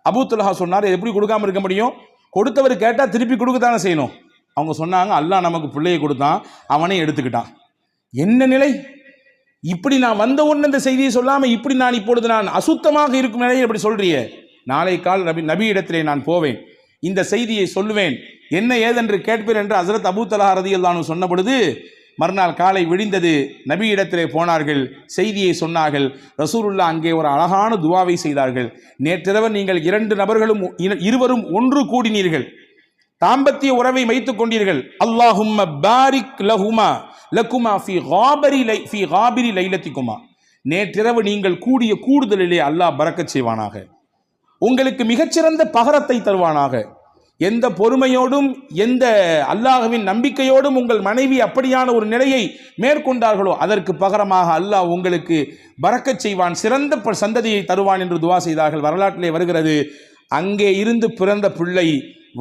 அபூ தல்ஹா சொன்னார், எப்படி கொடுக்காம இருக்க முடியும், கொடுத்தவர் கேட்டா திருப்பி கொடுக்கத்தானே செய்யணும். அவங்க சொன்னாங்க, அல்லாஹ் நமக்கு பிள்ளையை கொடுத்தான், அவனே எடுத்துக்கிட்டான். என்ன நிலை! இப்படி நான் வந்த உடனே இந்த செய்தியை சொல்லாம இப்படி நான் இப்பொழுது நான் அசுத்தமாக இருக்கும் நிலையை எப்படி சொல்றியே, நாளை கால் நபி இடத்திலே நான் போவேன், இந்த செய்தியை சொல்லுவேன், என்ன ஏதென்று கேட்பேன் என்று ஹஸரத் அபூ தல்ஹா ரலியல்லாஹு அன்ஹு சொன்ன பொழுது மறுநாள் காலை விடிந்தது, நபி இடத்திலே போனார்கள், செய்தியை சொன்னார்கள். ரசூலுல்லாஹ் அங்கே ஒரு அழகான துவாவை செய்தார்கள். நேற்றிரவு நீங்கள் இருவரும் ஒன்று கூடினீர்கள், தாம்பத்திய உறவை வைத்துக் கொண்டீர்கள். அல்லாஹும்ம பாரிக் லஹுமா லகுமா ஃபீ காபிரி லைலத்திகுமா. நேற்றிரவு நீங்கள் கூடிய கூடுதலிலே அல்லாஹ் பரக்கத் செய்வானாக, உங்களுக்கு மிகச்சிறந்த பகரத்தை தருவானாக. எந்த பொறுமையோடும் எந்த அல்லாஹ்வின் நம்பிக்கையோடும் உங்கள் மனைவி அப்படியான ஒரு நிலையை மேற்கொண்டார்களோ அதற்கு பகரமாக அல்லாஹ் உங்களுக்கு பரக்கத் செய்வான், சிறந்த சந்ததியை தருவான் என்று துவா செய்தார்கள். வரலாற்றிலே வருகிறது, அங்கே இருந்து பிறந்த பிள்ளை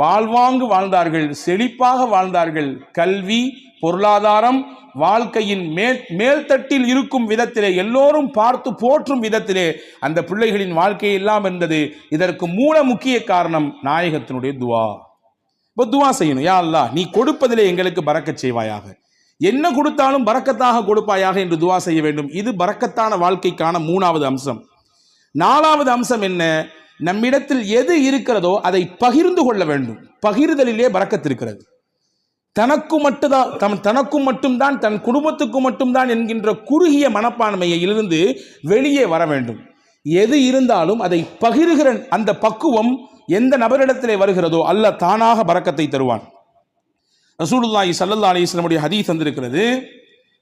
வாழ்வாங்கு வாழ்ந்தார்கள், செழிப்பாக வாழ்ந்தார்கள். கல்வி, பொருளாதாரம், வாழ்க்கையின் மேல்தட்டில் இருக்கும் விதத்திலே, எல்லோரும் பார்த்து போற்றும் விதத்திலே அந்த பிள்ளைகளின் வாழ்க்கை எல்லாம் இருந்தது. இதற்கு மூல முக்கிய காரணம் நாயகத்தினுடைய துவா. இப்போ துவா செய்யணும், யா அல்லாஹ் நீ கொடுப்பதிலே எங்களுக்கு பரக்கத் செய்வாயாக, என்ன கொடுத்தாலும் பரக்கத்தாக கொடுப்பாயாக என்று துவா செய்ய வேண்டும். இது பரக்கத்தான வாழ்க்கைக்கான மூணாவது அம்சம். நாலாவது அம்சம் என்ன, நம்மிடத்தில் எது இருக்கிறதோ அதை பகிர்ந்து கொள்ள வேண்டும். பகிர்தலிலே பரக்கத் இருக்கிறது. தனக்கும் மட்டும்தான் தன் குடும்பத்துக்கு மட்டும்தான் என்கின்ற குறுகிய மனப்பான்மையிலிருந்து வெளியே வர வேண்டும். எது இருந்தாலும் அதை பகிர்கிற அந்த பக்குவம் எந்த நபரிடத்திலே வருகிறதோ அல்லாஹ் தானாக பரக்கத்தை தருவான். ரசூலுல்லாஹி ஸல்லல்லாஹு அலைஹி வஸல்லம் உடைய ஹதீஸ் வந்திருக்கிறது,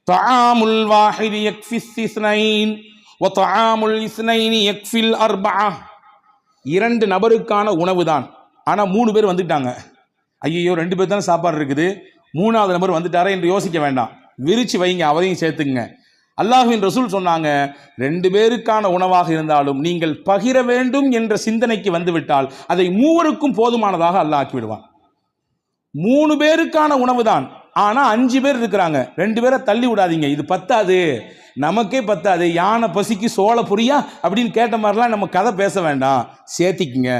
தஆமுல் வாஹிதி யக்ஃபிஸ் இஸ்னைன் வ தஆமுல் இஸ்னைனி யக்ஃபில் அர்பஅ. இரண்டு நபருக்கான உணவு தான், ஆனால் 3 பேர் வந்துட்டாங்க, ஐயோ 2 பேர் தானே சாப்பாடு இருக்குது, 3வது நபர் வந்துட்டாரே என்று யோசிக்க வேண்டாம், விரிச்சு வைங்க, அவரையும் சேர்த்துங்க. அல்லாஹ்வின் ரசூல் சொன்னாங்க, 2 பேருக்கான உணவாக இருந்தாலும் நீங்கள் பகிர வேண்டும் என்ற சிந்தனைக்கு வந்துவிட்டால் அதை 3 போதுமானதாக அல்லாஹ் ஆக்கிவிடுவான். 3 பேருக்கான உணவு தான், ஆனா 5 பேர் இருக்கிறாங்க, 2 பேரை தள்ளி விடாதீங்க, இது பத்தாது, நமக்கே பத்தாது, யானை பசிக்கு சோள புரியா அப்படின்னு கேட்ட மாதிரிலாம் நம்ம கதை பேச வேண்டாம், சேர்த்திக்குங்க.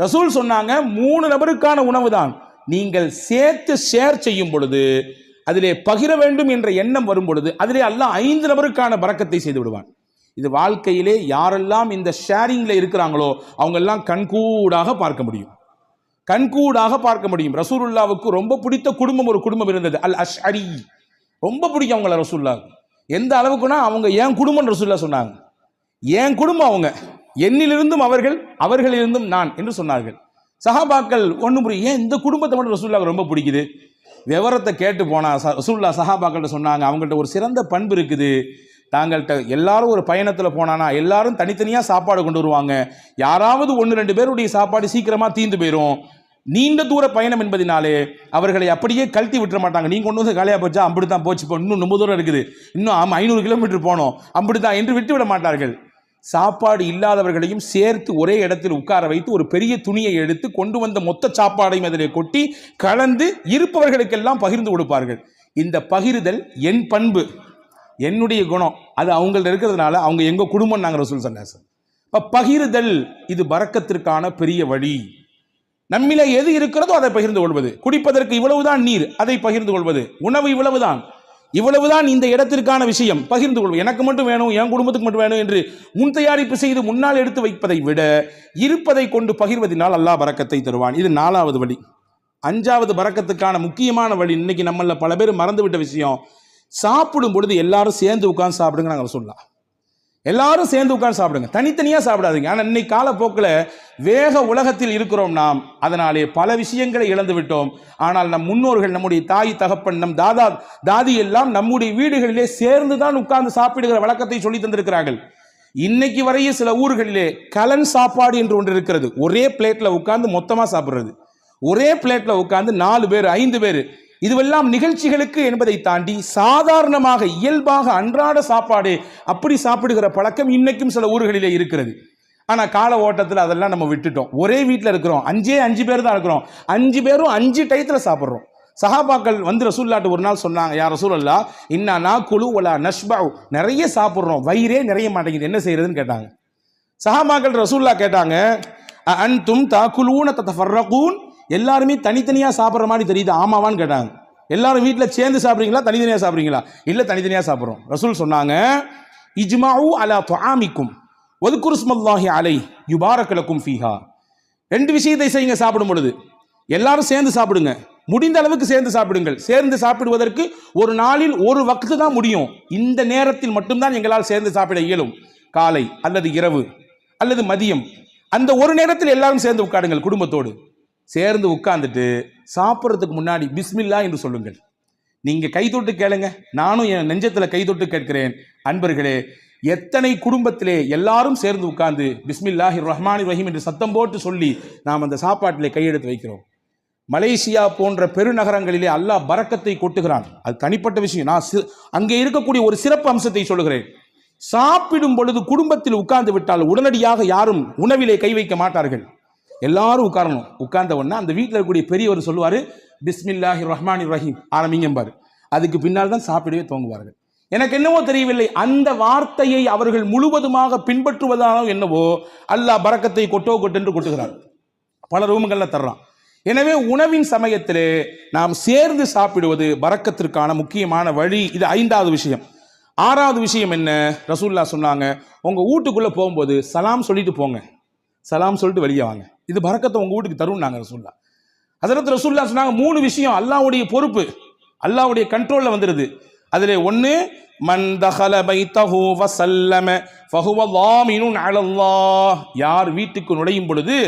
ரசூல் சொன்னாங்க 3 நபருக்கான உணவு தான், நீங்கள் சேர்த்து ஷேர் செய்யும் பொழுது, அதிலே பகிர வேண்டும் என்ற எண்ணம் வரும் பொழுது அதிலே அல்லாஹ் 5 நபருக்கான பரக்கத்தை செய்து விடுவான். இது வாழ்க்கையிலே யாரெல்லாம் இந்த ஷேரிங்ல இருக்கிறாங்களோ அவங்க எல்லாம் கண்கூடாக பார்க்க முடியும், கண்கூடாக பார்க்க முடியும். ரசூலுல்லாவுக்கு ரொம்ப பிடித்த குடும்பம் ஒரு குடும்பம் இருந்தது, அல் அஷ்அரி. ரொம்ப பிடிக்கும் அவங்கள ரசூலுல்லாவுக்கு. எந்த அளவுக்குன்னா அவங்க என் குடும்பம் ரசூலுல்லாஹ் சொன்னாங்க, என் குடும்பம் அவங்க, என்னிலிருந்தும் அவர்களிலிருந்தும் நான் என்று சொன்னார்கள். சஹாபாக்கள் ஒன்று புரியும், ஏன் இந்த குடும்பத்தை மட்டும் ரசூலுல்லாஹ்வுக்கு ரொம்ப பிடிக்குது. விவரத்தை கேட்டு போனா ரசூலுல்லாஹ் சஹாபாக்கள்கிட்ட சொன்னாங்க, அவங்கள்ட்ட ஒரு சிறந்த பண்பு இருக்குது, தாங்கள்கிட்ட எல்லாரும் ஒரு பயணத்தில் போனானா எல்லாரும் தனித்தனியாக சாப்பாடு கொண்டு வருவாங்க, யாராவது 1-2 பேருடைய சாப்பாடு சீக்கிரமாக தீர்ந்து போயிடும். நீண்ட தூர பயணம் என்பதினாலே அவர்களை அப்படியே கழட்டி விட்டுற மாட்டாங்க, நீங்கள் கொண்டு வந்து காலியாக போச்சா அப்படித்தான் போச்சு, இப்போ இன்னும் ரொம்ப தூரம் இருக்குது, இன்னும் 500 கிலோமீட்டர் போனோம் அப்படித்தான் என்று விட்டு விட மாட்டார்கள். சாப்பாடு இல்லாதவர்களையும் சேர்த்து ஒரே இடத்தில் உட்கார வைத்து ஒரு பெரிய துணியை எடுத்து கொண்டு வந்த மொத்த சாப்பாடையும் அதிலே கொட்டி கலந்து இருப்பவர்களுக்கெல்லாம் பகிர்ந்து கொடுப்பார்கள். இந்த பகிர்தல் என் பண்பு, என்னுடைய குணம், அது அவங்கள்ட்ட இருக்கிறதுனால அவங்க எங்க குடும்பம் நாங்கள் ரசூல் ஸல்லல்லாஹு அலைஹி வஸல்லம். பகிர்தல் இது பரக்கத்திற்கான பெரிய வழி. நம்மிலே எது இருக்கிறதோ அதை பகிர்ந்து கொள்வது. குடிப்பதற்கு இவ்வளவுதான் நீர், அதை பகிர்ந்து கொள்வது. உணவு இவ்வளவுதான் இந்த இடத்திற்கான விஷயம், பகிர்ந்து கொள்வது. எனக்கு மட்டும் வேணும், என் குடும்பத்துக்கு மட்டும் வேணும் என்று முன் தயாரிப்பு செய்து முன்னால் எடுத்து வைப்பதை விட இருப்பதை கொண்டு பகிர்வதனால் அல்லாஹ் பரக்கத்தை தருவான். இது 4வது வழி. 5வது பரக்கத்துக்கான முக்கியமான வழி, இன்னைக்கு நம்மள பல பேர் மறந்துவிட்ட விஷயம், சாப்பிடும் பொழுது எல்லாரும் சேர்ந்து உட்கார்ந்து சாப்பிடுங்க நாங்கள் சொல்லலாம். எல்லாரும் சேர்ந்து உட்கார்ந்து சாப்பிடுங்க, தனித்தனியாக சாப்பிடாதீங்க. ஆனால் இன்னைக்கு காலப்போக்கில் வேக உலகத்தில் இருக்கிறோம் நாம், அதனாலே பல விஷயங்களை இழந்து விட்டோம். ஆனால் நம் முன்னோர்கள், நம்முடைய தாய் தகப்பன், நம் தாதி எல்லாம் நம்முடைய வீடுகளிலே சேர்ந்து தான் உட்கார்ந்து சாப்பிடுகிற வழக்கத்தை சொல்லி தந்திருக்கிறார்கள். இன்னைக்கு வரைய சில ஊர்களிலே கலன் சாப்பாடு என்று ஒன்று இருக்கிறது. ஒரே பிளேட்ல உட்கார்ந்து மொத்தமாக சாப்பிட்றது, ஒரே பிளேட்ல உட்கார்ந்து 4 பேர் 5 பேர், இதுவெல்லாம் நிகழ்ச்சிகளுக்கு என்பதை தாண்டி சாதாரணமாக இயல்பாக அன்றாட சாப்பாடு அப்படி சாப்பிடுகிற பழக்கம் இன்னைக்கும் சில ஊர்களிலே இருக்கிறது. ஆனால் கால ஓட்டத்தில் அதெல்லாம் நம்ம விட்டுட்டோம். ஒரே வீட்டில் இருக்கிறோம், 5 பேர் தான் இருக்கிறோம், 5 பேரும் 5 டயத்தில் சாப்பிட்றோம். சஹாபாக்கள் வந்து ரசூலுல்லாஹ்ட்ட ஒரு நாள் சொன்னாங்க, யா ரசூலல்லாஹ் இன்னா நாக்குலு வலா நஷ்பஉ, நிறைய சாப்பிட்றோம், வயிறே நிறைய மாட்டேங்குது, என்ன செய்யறதுன்னு கேட்டாங்க. சஹாபாக்கள் ரசூலுல்லாஹ் கேட்டாங்க, அன்தும் தாக்குலூன ததஃபர்ரகூன், எல்லாருமே தனித்தனியாக சாப்பிட்ற மாதிரி தெரியுது, ஆமாவான்னு கேட்டாங்க. எல்லாரும் வீட்டில் சேர்ந்து சாப்பிட்றீங்களா, தனித்தனியாக சாப்பிட்றீங்களா? இல்லை, தனித்தனியாக சாப்பிட்றோம். ரசூல் சொன்னாங்க, இஜ்மாஉ அலா துஆமிக்கும் வதுகுரு ஸ்மல்லாஹி அலைஹி யுபாரக லக்கும் ஃபீஹா. 2 விஷயத்தை செய்யுங்க சாப்பிடும் பொழுது. எல்லாரும் சேர்ந்து சாப்பிடுங்க, முடிந்த அளவுக்கு சேர்ந்து சாப்பிடுங்கள். சேர்ந்து சாப்பிடுவதற்கு ஒரு நாளில் ஒரு வக்து தான் முடியும், இந்த நேரத்தில் மட்டும்தான் எங்களால் சேர்ந்து சாப்பிட இயலும். காலை அல்லது இரவு அல்லது மதியம், அந்த ஒரு நேரத்தில் எல்லாரும் சேர்ந்து உட்காருங்கள். குடும்பத்தோடு சேர்ந்து உட்கார்ந்துட்டு சாப்பிட்றதுக்கு முன்னாடி பிஸ்மில்லா என்று சொல்லுங்கள். நீங்க கைதொட்டு கேளுங்க, நானும் என் நெஞ்சத்தில் கைதொட்டு கேட்கிறேன். அன்பர்களே, எத்தனை குடும்பத்திலே எல்லாரும் சேர்ந்து உட்கார்ந்து பிஸ்மில்லாஹிர் ரஹ்மானிர் ரஹீம் என்று சத்தம் போட்டு சொல்லி நாம் அந்த சாப்பாட்டிலே கையெடுத்து வைக்கிறோம். மலேசியா போன்ற பெருநகரங்களிலே அல்லாஹ் பரக்கத்தை கொட்டுகிறான், அது தனிப்பட்ட விஷயம். நான் அங்கே இருக்கக்கூடிய ஒரு சிறப்பு அம்சத்தை சொல்லுகிறேன். சாப்பிடும் பொழுது குடும்பத்தில் உட்கார்ந்து விட்டால் உடனடியாக யாரும் உணவிலே கை வைக்க மாட்டார்கள். எல்லாரும் உட்காரணும். உட்கார்ந்த உடனே அந்த வீட்டில் இருக்கக்கூடிய பெரியவர் சொல்லுவார், பிஸ்மில்லாஹிர் ரஹ்மானிர் ரஹீம் ஆரம்பிங்கம்பாரு. அதுக்கு பின்னால் தான் சாப்பிடவே துவங்குவார்கள். எனக்கு என்னவோ தெரியவில்லை, அந்த வார்த்தையை அவர்கள் முழுவதுமாக பின்பற்றுவதானோ என்னவோ அல்லாஹ் பரக்கத்தை கொட்டென்று கொட்டுகிறார், பல ரூமுகளில் தர்றான். எனவே உணவின் சமயத்திலே நாம் சேர்ந்து சாப்பிடுவது பரக்கத்திற்கான முக்கியமான வழி. இது 5வது விஷயம். 6வது விஷயம் என்ன? ரசூலுல்லாஹ் சொன்னாங்க, உங்க வீட்டுக்குள்ள போகும்போது சலாம் சொல்லிட்டு போங்க, சலாம் சொல்லிட்டு வெளியே வாங்க, இது பரக்கத்தை உங்க வீட்டுக்கு தரும் நாங்க ரசூலுல்லாஹ். ஹஸரத் ரசூலுல்லாஹ் சொன்னாங்க, 3 விஷயம் அல்லாஹ்வுடைய பொறுப்பு, அல்லாஹ்வுடைய கண்ட்ரோல்ல வந்துருது. அதிலே 1, மன் தஹல பைத்தஹு வஸல்லம ஃபஹுவ லாமினுன் அலல்லாஹ், யார் வீட்டுக்கு நுழையும் பொழுது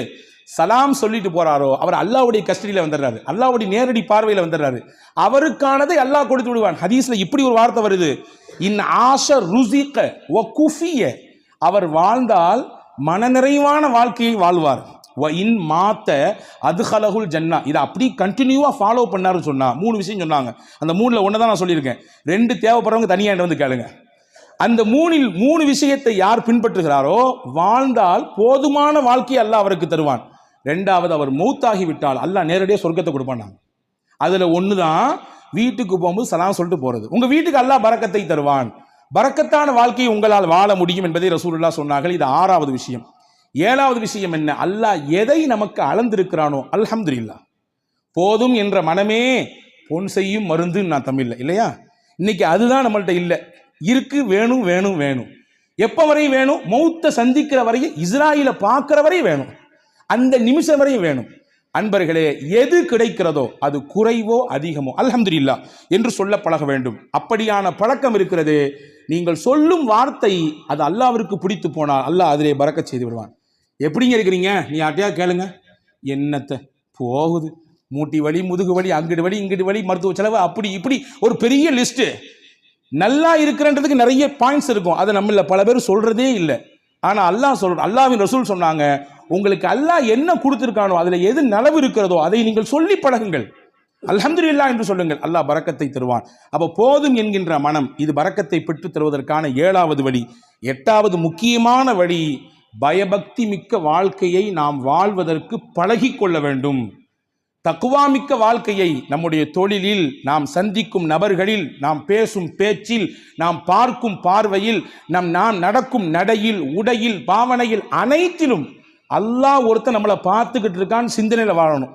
சலாம் சொல்லிட்டு போறாரோ அவர் அல்லாஹ்வுடைய கஸ்டடியில் வந்துடுறாரு, அல்லாஹ்வுடைய நேரடி பார்வையில் வந்துடுறாரு, அவருக்கானதை அல்லாஹ் கொடுத்து விடுவான். ஹதீஸ்ல இப்படி ஒரு வார்த்தை வருது, இன் ஆஷ ருஸிக வ குஃபிய, அவர் வாழ்ந்தால் மனநிறைவான வாழ்க்கையை வாழ்வார். வ இன் மாத்த அதுஹலஹுல் ஜன்னா, இதை அப்படி கண்டினியூவா ஃபாலோ பண்ணாருன்னு சொன்னா 3 விஷயம் சொன்னாங்க. அந்த 3ல 1 தான் நான் சொல்லியிருக்கேன், 2 தேவைப்படுறவங்க தனியாக வந்து கேளுங்க. அந்த 3ல் 3 விஷயத்தை யார் பின்பற்றுகிறாரோ வாழ்ந்தால் போதுமான வாழ்க்கையை அல்லாஹ் அவருக்கு தருவான். 2வது, அவர் மௌத்தாகி விட்டால் அல்லாஹ் நேரடியாக சொர்க்கத்தை கொடுப்பான். அதுல 1 தான் வீட்டுக்கு போகும்போது சலாம் சொல்லிட்டு போறது. உங்க வீட்டுக்கு அல்லாஹ் பரக்கத்தை தருவான், பரக்கத்தான வாழ்க்கையை உங்களால் வாழ முடியும் என்பதை ரசூலுல்லாஹ் சொன்னார்கள். இது 6வது விஷயம். 7வது விஷயம் என்ன? அல்லாஹ் எதை நமக்கு அளந்திருக்கிறானோ அல்ஹம்துலில்லாஹ், போதும் என்ற மனமே பொன் செய்யும் மருந்து நான் தமிழ்ல இல்லையா, இன்னைக்கு அதுதான் நம்மள்ட்ட இல்லை. இருக்கு, வேணும் வேணும் வேணும். எப்போ வரையும் வேணும்? மௌத்தை சந்திக்கிற வரையும், இஸ்ராயிலை பார்க்கிற வரையும் வேணும், அந்த நிமிஷம் வரையும் வேணும். அன்பர்களே, எது கிடைக்கிறதோ அது குறைவோ அதிகமோ அல்ஹம்துலில்லாஹ் என்று சொல்ல பழக வேண்டும். அப்படியான பழக்கம் இருக்கிறது. நீங்கள் சொல்லும் வார்த்தை அது அல்லாஹ்விற்கு பிடித்து போனால் அல்லாஹ் அதிலே பரக்கத் செய்து விடுவான். எப்படிங்க இருக்கிறீங்க? நீ யார்ட்டையா கேளுங்க, என்னத்தை போகுது, மூட்டி வலி, முதுகு வலி, அங்கிட்டு வலி, இங்கிட்டு வலி, மருத்துவ செலவு, அப்படி இப்படி ஒரு பெரிய லிஸ்ட். நல்லா இருக்கிறன்றதுக்கு நிறைய பாயிண்ட்ஸ் இருக்கும், அதை நம்மள பல பேர் சொல்றதே இல்லை. ஆனா அல்லாஹ்வின் ரசூல் சொன்னாங்க, உங்களுக்கு அல்லாஹ் என்ன கொடுத்திருக்கானோ அதுல எது நலவு இருக்கிறதோ அதை நீங்கள் சொல்லி பழகுங்கள், அல்ஹம்துலில்லாஹ் என்று சொல்லுங்கள், அல்லாஹ் பரக்கத்தை தருவான். அப்ப போதும் என்கின்ற மனம், இது பரக்கத்தை பெற்று தருவதற்கான 7வது வழி. 8வது முக்கியமான வழி, பயபக்தி மிக்க வாழ்க்கையை நாம் வாழ்வதற்கு பழகி கொள்ள வேண்டும். தக்குவா மிக்க வாழ்க்கையை நம்முடைய தொழிலில், நாம் சந்திக்கும் நபர்களில், நாம் பேசும் பேச்சில், நாம் பார்க்கும் பார்வையில், நாம் நடக்கும் நடையில், உடையில், பாவனையில், அனைத்திலும் அல்லாஹ் ஒருத்தர் நம்மளை பார்த்துக்கிட்டு இருக்கான்னு சிந்தனையில் வாழணும்.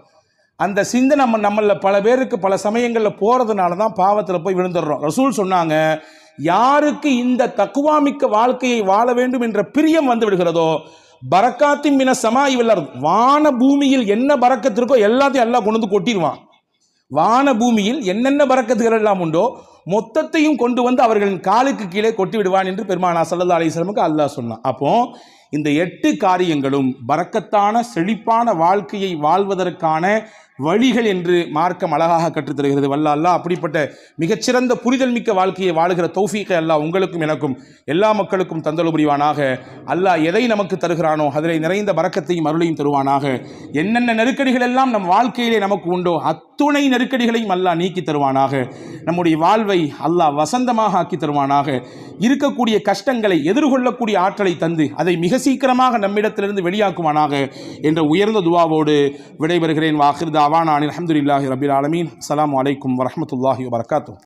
அந்த சிந்தனை நம்மள பல பேருக்கு பல சமயங்களில் போறதுனால தான் பாவத்தில் போய் விழுந்துடுறோம். ரசூல் சொன்னாங்க, யாருக்கு இந்த தக்குவா மிக்க வாழ்க்கையை வாழ வேண்டும் என்ற பிரியம் வந்து விடுகிறதோ, பரக்காத்தின் மின சமாய் வல்லர், வான பூமியில் என்ன பரக்கத்து இருக்கோ எல்லாத்தையும் எல்லாம் கொண்டு வந்து கொட்டிடுவான். வான பூமியில் என்னென்ன பரக்கத்துகள் எல்லாம் உண்டோ மொத்தத்தையும் கொண்டு வந்து அவர்களின் காலுக்கு கீழே கொட்டி விடுவான் என்று பெருமானார் ஸல்லல்லாஹு அலைஹி வஸல்லமுக்கு அல்லாஹ் சொன்னான். அப்போ இந்த 8 காரியங்களும் பரக்கத்தான செழிப்பான வாழ்க்கையை வாழ்வதற்கான வழிகள் என்று மார்க்கம் அழகாக கற்றுத்தருகிறது. வல்ல அல்லாஹ் அப்படிப்பட்ட மிகச்சிறந்த புரிதல் மிக்க வாழ்க்கையை வாழுகிற தௌஃபீக்கை அல்லாஹ் உங்களுக்கும் எனக்கும் எல்லா மக்களுக்கும் தந்தல் புரிவானாக. அல்லாஹ் எதை நமக்கு தருகிறானோ அதில் நிறைந்த பரக்கத்தையும் அருளையும் தருவானாக. என்னென்ன நெருக்கடிகள் எல்லாம் நம் வாழ்க்கையிலே நமக்கு உண்டோ அத்துணை நெருக்கடிகளையும் அல்லாஹ் நீக்கி தருவானாக. நம்முடைய வாழ்வை அல்லாஹ் வசந்தமாக ஆக்கி தருவானாக. இருக்கக்கூடிய கஷ்டங்களை எதிர்கொள்ளக்கூடிய ஆற்றலை தந்து அதை மிக சீக்கிரமாக நம்மிடத்திலிருந்து வெளியாக்குவானாக என்ற உயர்ந்த துஆவோடு விடைபெறுகிறேன். வாஹிர் தாவானா அல்ஹம்துலில்லாஹி ரப்பில் ஆலமீன். அஸ்ஸலாமு அலைக்கும் வரஹ்மத்துல்லாஹி வபரகாத்துஹு.